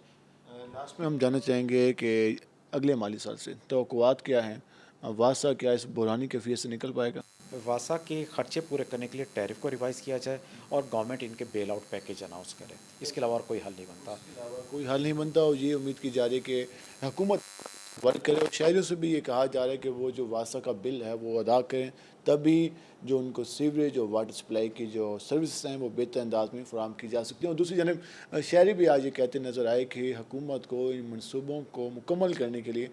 लास्ट में हम जानना चाहेंगे कि अगले माली साल से तवक्कुआत क्या हैं? वासा क्या इस बुरानी कैफियत से निकल पाएगा?
वासा के खर्चे पूरे करने के लिए टैरिफ को रिवाइज़ किया जाए और गवर्नमेंट इनके बेल आउट पैकेज अनाउंस करे, इसके अलावा और कोई हल नहीं बनता।
कोई हल नहीं बनता और ये उम्मीद की जा रही है कि हुकूमत वर्क करे और शहरियों से भी ये कहा जा रहा है कि वो जो वासा का बिल है वो अदा करें तभी जो उनको सीवरेज और वाटर सप्लाई की जो सर्विस हैं वो बेहतर अंदाज में फराहम की जा सकती हैं। और दूसरी जानब शहरी भी आज ये कहते नज़र आए कि हुकूमत को इन मनसूबों को मुकम्मल करने के लिए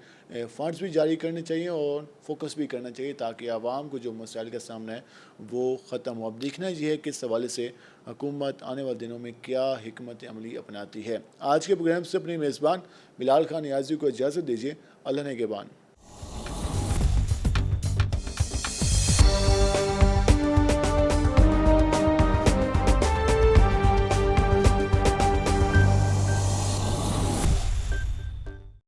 फ़ंड्स भी जारी करने चाहिए और फोकस भी करना चाहिए ताकि आवाम को जो मसाइल का सामना है वो ख़त्म हो। अब देखना ये है कि इस हवाले से हुकूमत आने वाले दिनों में क्या हिकमत अमली अपनाती है। आज के प्रोग्राम से अपनी मेज़बान बिलाल खान नियाज़ी को इजाज़त दीजिए। अल्लाह ने के बान।